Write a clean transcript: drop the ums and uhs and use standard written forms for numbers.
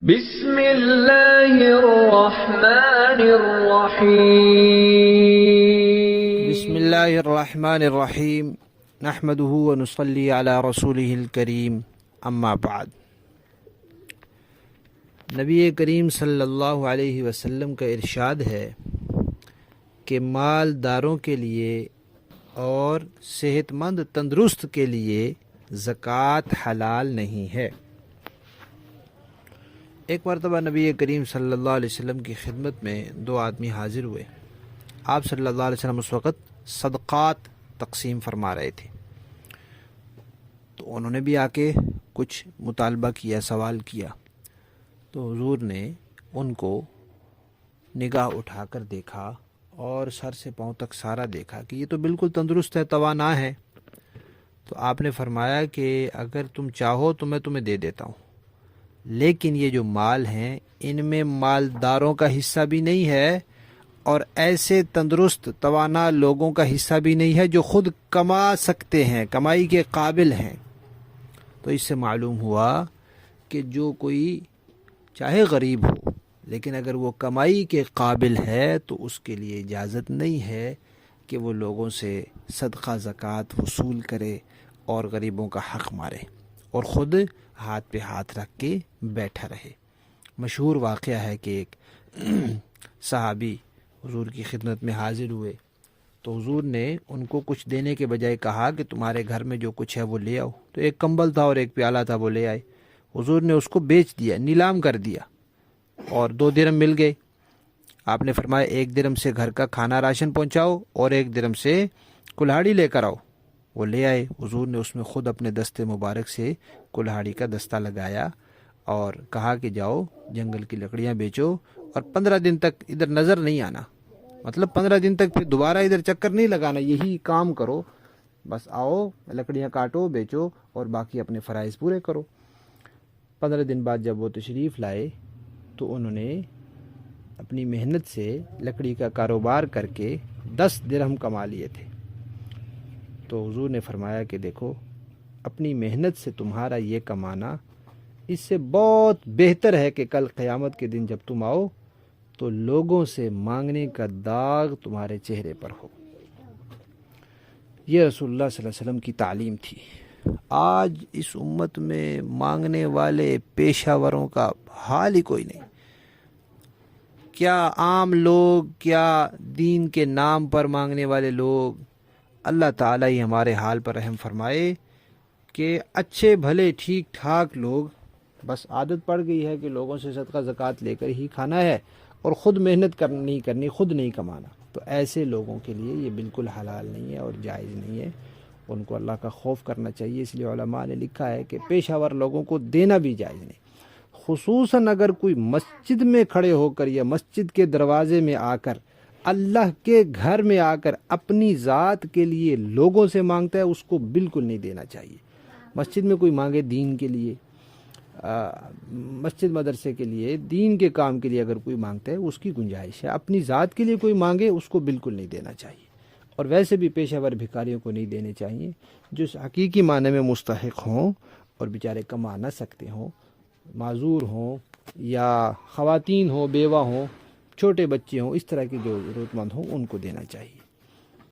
بسم اللہ الرحمن الرحیم بسم اللہ الرحمن الرحیم نحمده ونصلی علی رسوله الکریم اما بعد۔ نبی کریم صلی اللہ علیہ وسلم کا ارشاد ہے کہ مالداروں کے لیے اور صحت مند تندرست کے لیے زکوٰۃ حلال نہیں ہے۔ ایک مرتبہ نبی کریم صلی اللہ علیہ وسلم کی خدمت میں دو آدمی حاضر ہوئے۔ آپ صلی اللہ علیہ وسلم اس وقت صدقات تقسیم فرما رہے تھے، تو انہوں نے بھی آ کے کچھ مطالبہ کیا، سوال کیا، تو حضور نے ان کو نگاہ اٹھا کر دیکھا اور سر سے پاؤں تک سارا دیکھا کہ یہ تو بالکل تندرست ہے، توانا ہے۔ تو آپ نے فرمایا کہ اگر تم چاہو تو میں تمہیں دے دیتا ہوں، لیکن یہ جو مال ہیں ان میں مالداروں کا حصہ بھی نہیں ہے اور ایسے تندرست توانا لوگوں کا حصہ بھی نہیں ہے جو خود کما سکتے ہیں، کمائی کے قابل ہیں۔ تو اس سے معلوم ہوا کہ جو کوئی چاہے غریب ہو لیکن اگر وہ کمائی کے قابل ہے تو اس کے لیے اجازت نہیں ہے کہ وہ لوگوں سے صدقہ زکوٰۃ وصول کرے اور غریبوں کا حق مارے اور خود ہاتھ پہ ہاتھ رکھ کے بیٹھا رہے۔ مشہور واقعہ ہے کہ ایک صحابی حضور کی خدمت میں حاضر ہوئے، تو حضور نے ان کو کچھ دینے کے بجائے کہا کہ تمہارے گھر میں جو کچھ ہے وہ لے آؤ۔ تو ایک کمبل تھا اور ایک پیالہ تھا، وہ لے آئے۔ حضور نے اس کو بیچ دیا، نیلام کر دیا اور 2 درہم مل گئے۔ آپ نے فرمایا 1 درہم سے گھر کا کھانا راشن پہنچاؤ اور 1 درہم سے کلہاڑی لے کر آؤ۔ وہ لے آئے۔ حضور نے اس میں خود اپنے دستے مبارک سے کلہاڑی کا دستہ لگایا اور کہا کہ جاؤ جنگل کی لکڑیاں بیچو اور 15 دن تک ادھر نظر نہیں آنا، مطلب 15 دن تک پھر دوبارہ ادھر چکر نہیں لگانا، یہی کام کرو، بس آؤ لکڑیاں کاٹو بیچو اور باقی اپنے فرائض پورے کرو۔ 15 دن بعد جب وہ تشریف لائے تو انہوں نے اپنی محنت سے لکڑی کا کاروبار کر کے 10 درہم کما لیے تھے۔ تو حضور نے فرمایا کہ دیکھو اپنی محنت سے تمہارا یہ کمانا اس سے بہت بہتر ہے کہ کل قیامت کے دن جب تم آؤ تو لوگوں سے مانگنے کا داغ تمہارے چہرے پر ہو۔ یہ رسول اللہ صلی اللہ علیہ وسلم کی تعلیم تھی۔ آج اس امت میں مانگنے والے پیشہ وروں کا حال ہی کوئی نہیں، کیا عام لوگ، کیا دین کے نام پر مانگنے والے لوگ۔ اللہ تعالیٰ ہی ہمارے حال پر رحم فرمائے کہ اچھے بھلے ٹھیک ٹھاک لوگ، بس عادت پڑ گئی ہے کہ لوگوں سے صدقہ زکوٰۃ لے کر ہی کھانا ہے اور خود محنت نہیں کرنی، خود نہیں کمانا۔ تو ایسے لوگوں کے لیے یہ بالکل حلال نہیں ہے اور جائز نہیں ہے، ان کو اللہ کا خوف کرنا چاہیے۔ اس لیے علماء نے لکھا ہے کہ پیشہ ور لوگوں کو دینا بھی جائز نہیں، خصوصاً اگر کوئی مسجد میں کھڑے ہو کر یا مسجد کے دروازے میں آ کر، اللہ کے گھر میں آ کر اپنی ذات کے لیے لوگوں سے مانگتا ہے، اس کو بالکل نہیں دینا چاہیے۔ مسجد میں کوئی مانگے دین کے لیے، مسجد مدرسے کے لیے، دین کے کام کے لیے اگر کوئی مانگتا ہے اس کی گنجائش ہے، اپنی ذات کے لیے کوئی مانگے اس کو بالکل نہیں دینا چاہیے۔ اور ویسے بھی پیشہ ور بھکاریوں کو نہیں دینے چاہیے جو حقیقی معنی میں مستحق ہوں اور بیچارے کما نہ سکتے ہوں، معذور ہوں یا خواتین ہوں، بیوہ ہوں، چھوٹے بچے ہوں، اس طرح کے جو ضرورت مند ہوں ان کو دینا چاہیے۔